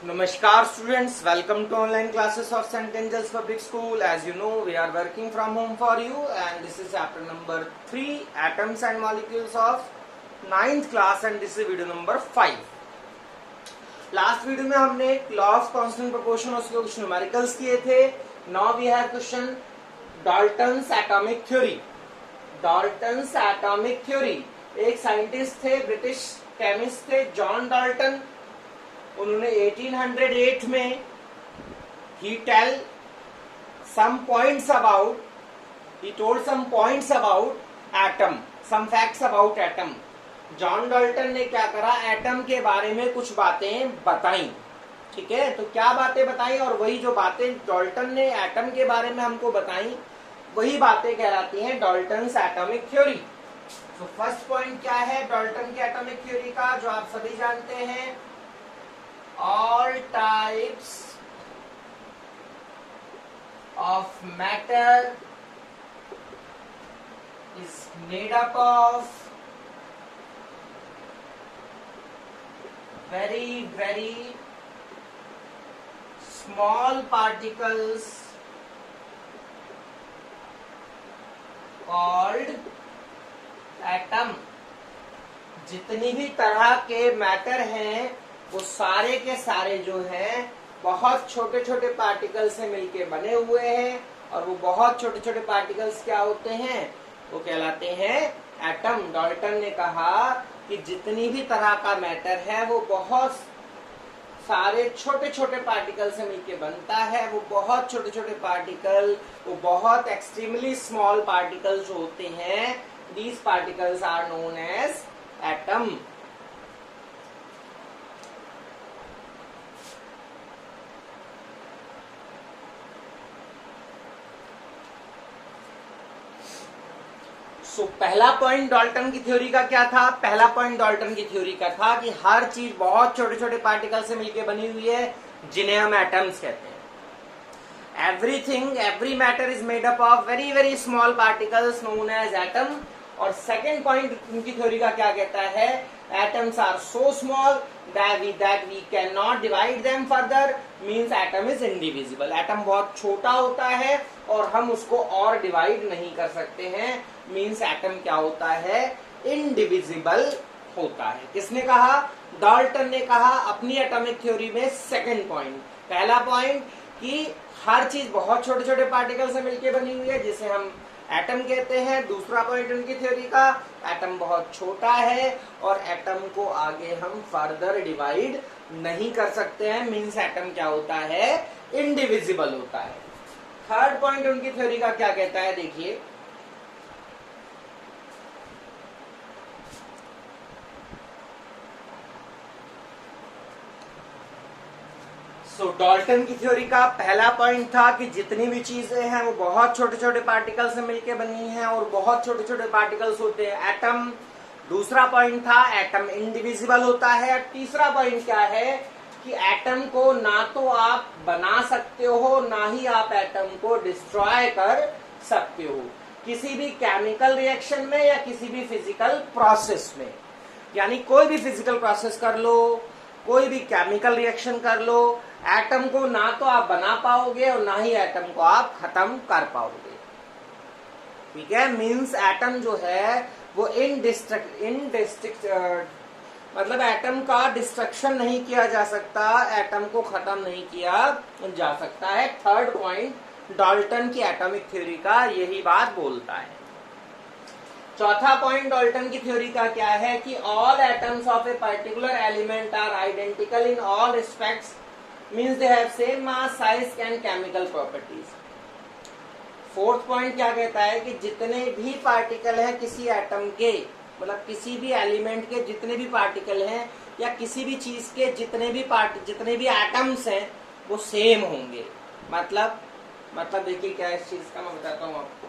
Namaskar students, welcome to online classes of St. Angels Public School. As you know, we are working from home for you and this is chapter number 3, Atoms and Molecules of 9th class and this is video number 5. Last video में हमने law of constant proportion उसके कुछ numericals किए थे. Now we have question Dalton's atomic theory. Dalton's atomic theory. एक scientist थे, British chemist थे, John Dalton. उन्होंने 1808 में he told some points about atom, some facts about atom. John Dalton ने क्या करा, एटम के बारे में कुछ बातें बताई. ठीक है, तो क्या बातें बताई और वही जो बातें डाल्टन ने एटम के बारे में हमको बताई वही बातें कहलाती हैं डाल्टन्स एटॉमिक थ्योरी. तो फर्स्ट पॉइंट क्या है डाल्टन की एटॉमिक थ्योरी का, जो आप सभी जानते हैं, all types of matter is made up of very small particles called atom. जितनी भी तरह के मैटर हैं वो सारे के सारे जो हैं बहुत छोटे छोटे पार्टिकल से मिलके बने हुए हैं और वो बहुत छोटे छोटे पार्टिकल्स क्या होते हैं, वो कहलाते हैं एटम. डाल्टन ने कहा कि जितनी भी तरह का मैटर है वो बहुत सारे छोटे छोटे पार्टिकल से मिलके बनता है. वो बहुत छोटे छोटे पार्टिकल, वो बहुत एक्सट्रीमली स्मॉल पार्टिकल्स जो होते हैं, these particles are known as atom. पहला पॉइंट डाल्टन की थ्योरी का क्या था, पहला पॉइंट डाल्टन की थ्योरी का था कि हर चीज बहुत छोटे छोटे पार्टिकल से मिलकर बनी हुई है जिन्हें हम एटम्स कहते हैं. Everything, every matter is made up of very small particles known as atom. और सेकेंड पॉइंट उनकी थ्योरी का क्या कहता है, atoms are so small that we cannot divide them further, means atom is indivisible. Atom बहुत छोटा होता है और हम उसको और डिवाइड नहीं कर सकते हैं, मीन्स एटम क्या होता है, इनडिविजिबल होता है. किसने कहा, डाल्टन ने कहा अपनी एटॉमिक थ्योरी में. सेकंड पॉइंट, पहला पॉइंट कि हर चीज बहुत छोटे छोटे पार्टिकल से मिलकर बनी हुई है जिसे हम एटम कहते हैं. दूसरा पॉइंट उनकी थ्योरी का, एटम बहुत छोटा है और एटम को आगे हम फर्दर डिवाइड नहीं कर सकते हैं, मीन्स एटम क्या होता है, इनडिविजिबल होता है. थर्ड पॉइंट उनकी थ्योरी का क्या कहता है, देखिए, डाल्टन की थ्योरी का पहला पॉइंट था कि जितनी भी चीजें हैं वो बहुत छोटे छोटे पार्टिकल से मिलकर बनी हैं और बहुत छोटे छोटे पार्टिकल्स होते हैं एटम. दूसरा पॉइंट था एटम इंडिविजिबल होता है. तीसरा पॉइंट क्या है कि एटम को ना तो आप बना सकते हो ना ही आप एटम को डिस्ट्रॉय कर सकते हो किसी भी केमिकल रिएक्शन में या किसी भी फिजिकल प्रोसेस में. यानी कोई भी फिजिकल प्रोसेस कर लो, कोई भी केमिकल रिएक्शन कर लो, एटम को ना तो आप बना पाओगे और ना ही एटम को आप खत्म कर पाओगे. ठीक है, मींस एटम जो है वो मतलब एटम का डिस्ट्रक्शन नहीं किया जा सकता, एटम को खत्म नहीं किया जा सकता है. थर्ड पॉइंट डाल्टन की एटॉमिक थ्योरी का यही बात बोलता है. चौथा पॉइंट डाल्टन की थ्योरी का क्या है कि all atoms of a particular element are identical in all respects, means they have same mass, size and chemical properties. Fourth point क्या कहता है कि जितने भी पार्टिकल हैं किसी एटम के, मतलब किसी भी एलिमेंट के जितने भी पार्टिकल हैं या किसी भी चीज के जितने भी एटम्स हैं वो सेम होंगे. मतलब देखिए क्या इस चीज का मैं बताता हूं आपको.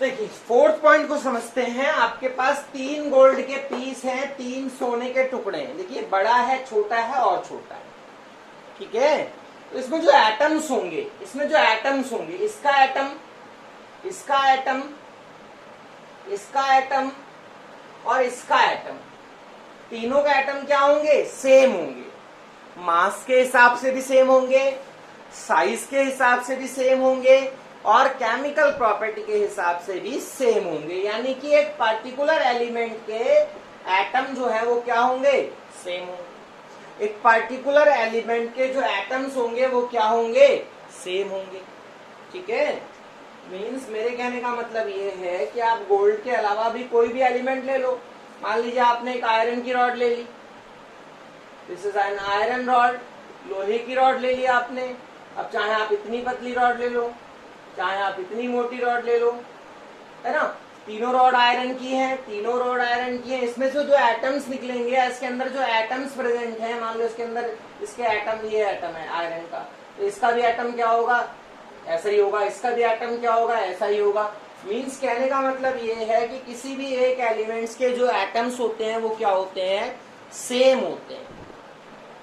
देखिए फोर्थ पॉइंट को समझते हैं. आपके पास 3 गोल्ड के पीस हैं, 3 सोने के टुकड़े हैं. देखिए बड़ा है, छोटा है और छोटा है. ठीक है, तो इसमें जो एटम्स होंगे, इसका एटम, इसका एटम, इसका एटम और इसका एटम, तीनों का एटम क्या होंगे? सेम होंगे। मास के हिसाब से भी सेम होंगे, साइज के हिसाब से भी सेम होंगे और केमिकल प्रॉपर्टी के हिसाब से भी सेम होंगे। यानी कि एक पार्टिकुलर एलिमेंट के एटम जो है वो क्या होंगे? सेम होंगे। एक पार्टिकुलर एलिमेंट के जो एटम्स होंगे वो क्या होंगे? सेम होंगे। ठीक है, मीन्स मेरे कहने का मतलब ये है कि आप गोल्ड के अलावा भी कोई भी एलिमेंट ले लो। मान लीजिए आपने एक आयरन की रॉड ले ली, this is an iron rod, लोहे की रॉड ले ली आपने। अब चाहे आप इतनी पतली रॉड ले लो, चाहे आप इतनी मोटी रॉड ले लो, है ना, तीनों रॉड आयरन की हैं, तीनों रॉड आयरन की हैं। इसमें से जो एटम्स निकलेंगे, इसके अंदर जो एटम्स प्रेजेंट हैं, मान लो इसके अंदर इसके एटम, ये एटम है आयरन का, तो इसका भी एटम क्या होगा? ऐसा ही होगा। इसका भी एटम क्या होगा? ऐसा ही होगा। मीन्स कहने का मतलब ये है कि किसी भी एक एलिमेंट्स के जो एटम्स होते हैं वो क्या होते हैं? सेम होते हैं।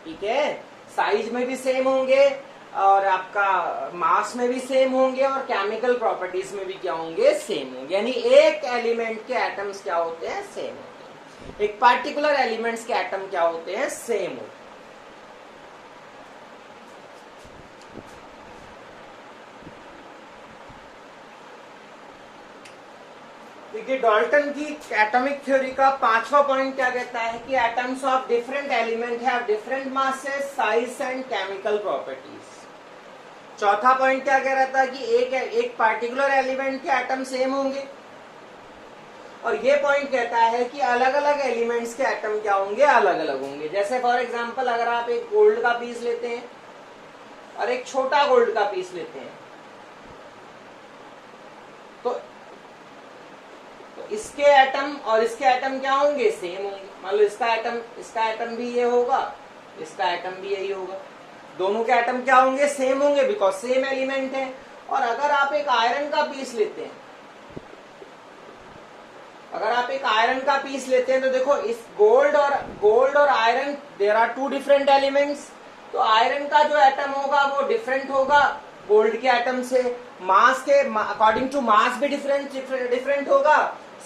ठीक है, साइज में भी सेम होंगे और आपका मास में भी सेम होंगे और केमिकल प्रॉपर्टीज में भी क्या होंगे? सेम होंगे। यानी एक एलिमेंट के एटम्स क्या होते हैं? सेम होते हैं। एक पार्टिकुलर एलिमेंट्स के एटम क्या होते हैं? सेम होते हैं। देखिए, डाल्टन की एटॉमिक थ्योरी का 5वां पॉइंट क्या कहता है कि atoms of different element have different masses, size and chemical properties. चौथा पॉइंट क्या कह रहा था कि एक पार्टिकुलर एलिमेंट के एटम सेम होंगे। और ये पॉइंट कहता है कि अलग अलग एलिमेंट्स के एटम क्या होंगे? अलग अलग होंगे। जैसे फॉर एग्जांपल अगर आप एक गोल्ड का पीस लेते हैं और एक छोटा गोल्ड का पीस लेते हैं, तो इसके एटम और इसके एटम क्या होंगे? सेम होंगे। मान लो इसका एटम भी ये होगा, इसका एटम भी यही होगा। दोनों के एटम क्या होंगे? सेम होंगे, बिकॉज सेम एलिमेंट है। और अगर आप एक आयरन का पीस लेते हैं, तो देखो इस गोल्ड और iron, there are two different elements. तो आयरन का जो एटम होगा वो डिफरेंट होगा गोल्ड के एटम से। मास के अकॉर्डिंग टू मास भी डिफरेंट होगा,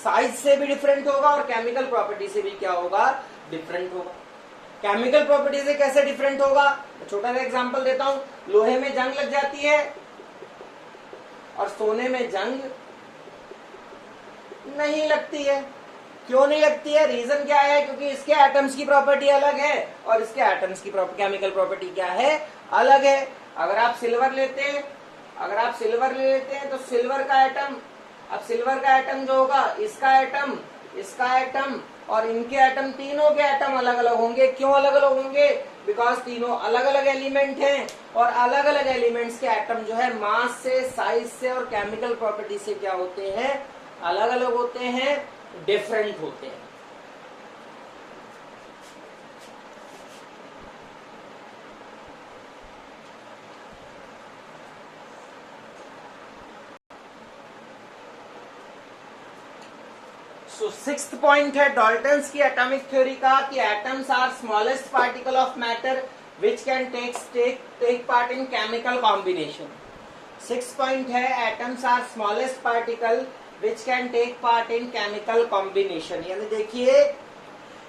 साइज से भी डिफरेंट होगा और केमिकल प्रॉपर्टी से भी क्या होगा? डिफरेंट होगा। केमिकल प्रॉपर्टी से कैसे डिफरेंट होगा? छोटा सा एग्जांपल देता हूं। लोहे में जंग लग जाती है और सोने में जंग नहीं लगती है। क्यों नहीं लगती है? रीजन क्या है? क्योंकि इसके एटम्स की प्रॉपर्टी अलग है और इसके एटम्स की केमिकल प्रॉपर्टी क्या है? अलग है। अगर आप सिल्वर ले लेते हैं तो सिल्वर का एटम, अब सिल्वर का एटम जो होगा, इसका एटम और इनके एटम, तीनों के एटम अलग अलग होंगे। क्यों अलग अलग होंगे? बिकॉज तीनों अलग अलग एलिमेंट हैं और अलग अलग एलिमेंट्स के एटम जो है मास से, साइज से और केमिकल प्रॉपर्टी से क्या होते हैं? अलग अलग होते हैं, डिफरेंट होते हैं। सिक्स्थ पॉइंट है डाल्टन्स की एटॉमिक थ्योरी का कि atoms are smallest particle of matter which can take part in chemical combination. Six point है atoms are smallest particle which can take part in chemical combination. यानी देखिए,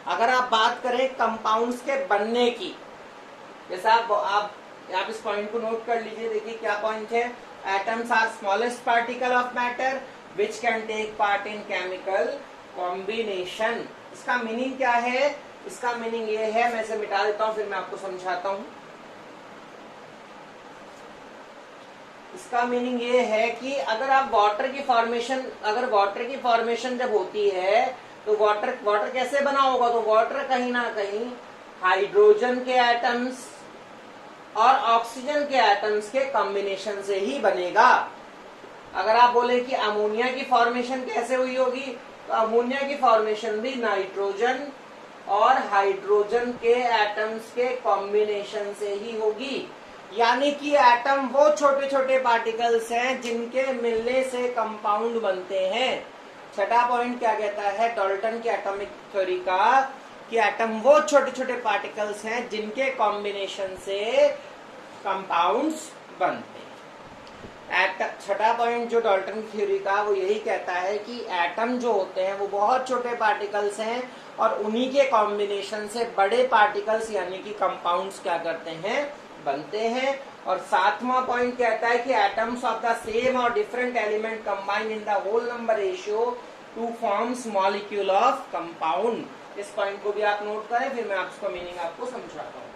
अगर आप बात करें कंपाउंड्स के बनने की, जैसे आप इस पॉइंट को नोट कर लीजिए। देखिए क्या पॉइंट है? Atoms are smallest particle of matter which can take part in chemical combination. इसका मीनिंग क्या है? इसका मीनिंग ये है, मैं इसे मिटा देता हूं फिर मैं आपको समझाता हूं। इसका मीनिंग ये है कि अगर आप वाटर की फॉर्मेशन जब होती है तो वाटर कैसे बना होगा? तो वाटर कहीं ना कहीं हाइड्रोजन के एटम्स और ऑक्सीजन के एटम्स के कॉम्बिनेशन से ही बनेगा। अगर आप बोले कि अमोनिया की फॉर्मेशन कैसे हुई होगी, तो अमोनिया की फॉर्मेशन भी नाइट्रोजन और हाइड्रोजन के एटम्स के कॉम्बिनेशन से ही होगी। यानी कि एटम वो छोटे छोटे पार्टिकल्स हैं जिनके मिलने से कंपाउंड बनते हैं। छठा पॉइंट क्या कहता है डाल्टन की एटॉमिक थ्योरी का कि एटम वो छोटे छोटे पार्टिकल्स हैं जिनके कॉम्बिनेशन से कंपाउंड्स बनते हैं। छठा पॉइंट जो डाल्टन की थ्योरी का, वो यही कहता है कि एटम जो होते हैं वो बहुत छोटे पार्टिकल्स हैं और उन्हीं के कॉम्बिनेशन से बड़े पार्टिकल्स यानी कि कंपाउंड्स क्या करते हैं, बनते हैं। और सातवां पॉइंट कहता है कि एटम्स ऑफ द सेम और different element combine in the whole number ratio to forms molecule of compound. इस पॉइंट को भी आप नोट करें, फिर मैं आपको मीनिंग आपको समझाता हूं।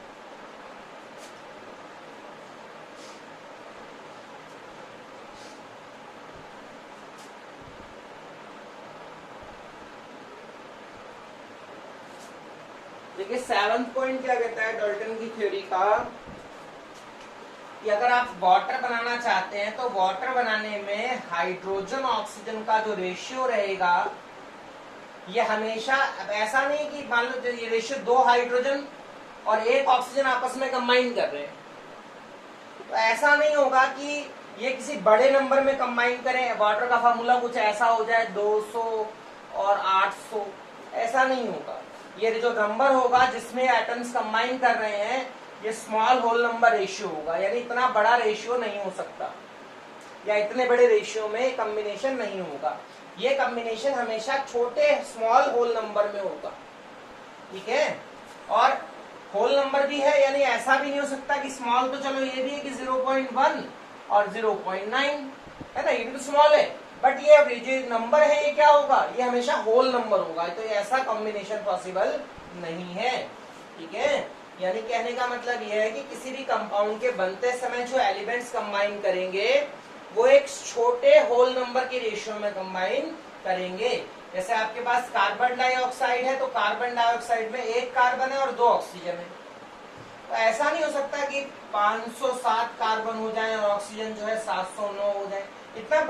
देखिए 7वां पॉइंट क्या कहता है डाल्टन की थ्योरी का, कि अगर आप वाटर बनाना चाहते हैं तो वाटर बनाने में हाइड्रोजन ऑक्सीजन का जो रेशियो रहेगा, ये हमेशा ऐसा नहीं कि मान लो ये रेशियो 2 हाइड्रोजन और 1 ऑक्सीजन आपस में कंबाइन कर रहे हैं, तो ऐसा नहीं होगा कि ये किसी बड़े नंबर में कंबाइन करें। वाटर का फार्मूला कुछ ऐसा हो जाए 200 और 800, ऐसा नहीं होगा। ये जो नंबर होगा जिसमें एटम्स कंबाइन कर रहे हैं, ये स्मॉल होल नंबर रेशियो होगा, यानी इतना बड़ा रेशियो नहीं हो सकता, या इतने बड़े रेशियो में कॉम्बिनेशन नहीं होगा। ये कॉम्बिनेशन हमेशा छोटे स्मॉल होल नंबर में होगा, ठीक है। और होल नंबर भी है, यानी ऐसा भी नहीं हो सकता कि स्मॉल, तो चलो ये भी है कि 0.1 और 0.9 है ना, ये भी तो स्मॉल है, बट ये जो नंबर है ये क्या होगा, ये हमेशा होल नंबर होगा, तो ऐसा कॉम्बिनेशन पॉसिबल नहीं है, ठीक है। यानी कहने का मतलब यह है कि किसी भी कंपाउंड के बनते समय जो एलिमेंट्स कंबाइन करेंगे वो एक छोटे होल नंबर के रेशियो में कंबाइन करेंगे। जैसे आपके पास कार्बन डाइऑक्साइड है, तो कार्बन डाइऑक्साइड में 1 कार्बन है और 2 ऑक्सीजन है, तो ऐसा नहीं हो सकता कि 507 कार्बन हो जाए और ऑक्सीजन जो है 709 हो जाए। इतने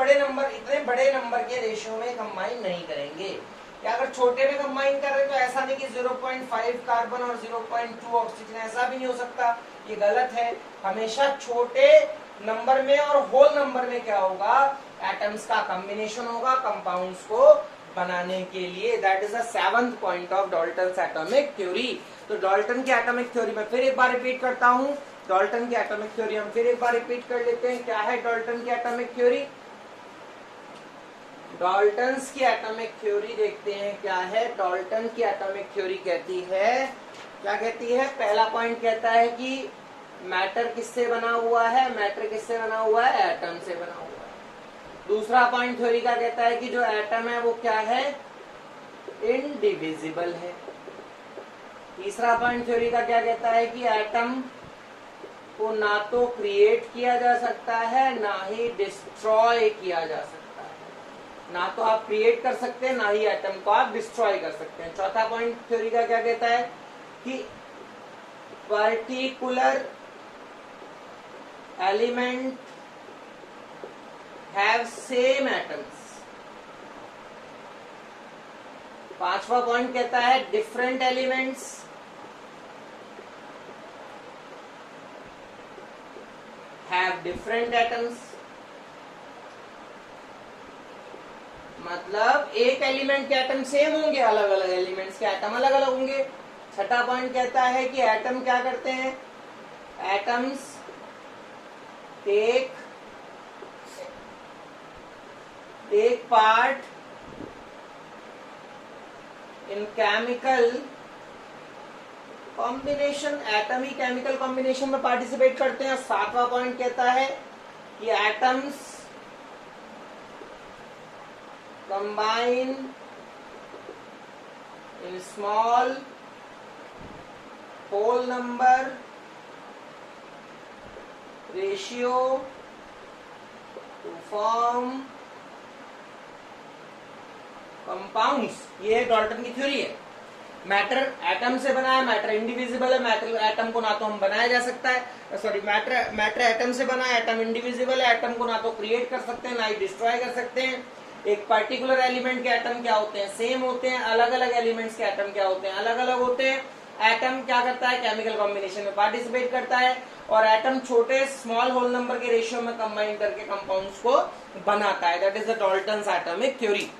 बड़े नंबर के रेशियो में कंबाइन नहीं करेंगे। या अगर छोटे में कंबाइन कर रहे हैं तो ऐसा नहीं कि 0.5 कार्बन और 0.2 ऑक्सीजन, ऐसा भी नहीं हो सकता, ये गलत है। हमेशा छोटे नंबर में और होल नंबर में क्या होगा, एटम्स का कॉम्बिनेशन होगा कंपाउंड्स को बनाने के लिए। That is the 7th point of Dalton's atomic theory. तो डाल्टन की एटॉमिक थ्योरी में फिर एक बार रिपीट करता हूं, डाल्टन की एटॉमिक थ्योरी हम फिर एक बार रिपीट कर लेते हैं। क्या है डाल्टन की एटॉमिक थ्योरी? डाल्टन्स की एटॉमिक थ्योरी देखते हैं क्या है। डाल्टन की एटॉमिक थ्योरी कहती है, क्या कहती है? पहला पॉइंट कहता है कि मैटर किससे बना हुआ है, मैटर किससे बना हुआ है, एटम से बना हुआ है। दूसरा पॉइंट थ्योरी का कहता है कि जो एटम है वो क्या है, इनडिविजिबल है। तीसरा पॉइंट थ्योरी का क्या कहता है कि एटम को ना तो क्रिएट किया जा सकता है ना ही डिस्ट्रॉय किया जा सकता है। ना तो आप क्रिएट कर सकते हैं ना ही एटम को आप डिस्ट्रॉय कर सकते हैं। चौथा पॉइंट थ्योरी का क्या कहता है कि particular element have same atoms. पांचवा पॉइंट कहता है different elements have different atoms. मतलब एक एलिमेंट के एटम सेम होंगे, अलग अलग एलिमेंट्स के एटम अलग अलग होंगे। छठा पॉइंट कहता है कि एटम क्या करते हैं, atoms take part in chemical combination. Atom ही केमिकल कॉम्बिनेशन में पार्टिसिपेट करते हैं। सातवां पॉइंट कहता है कि atoms combine in small whole number ratio to form compounds. ये है डाल्टन की थ्योरी है। मैटर एटम से बना है, मैटर इंडिविजिबल है, मैटर एटम को ना तो हम बनाया जा सकता है, सॉरी मैटर एटम से बना है, एटम इंडिविजिबल है, एटम को ना तो क्रिएट कर सकते हैं ना ही डिस्ट्रॉय कर सकते हैं। एक पर्टिकुलर एलिमेंट के एटम क्या होते हैं, सेम होते हैं। अलग अलग एलिमेंट्स के एटम क्या होते हैं, अलग अलग होते हैं। एटम क्या करता है, केमिकल कॉम्बिनेशन में पार्टिसिपेट करता है और एटम छोटे स्मॉल होल नंबर के रेशियो में कंबाइन करके कंपाउंड्स को बनाता है। That is the Dalton's atomic theory.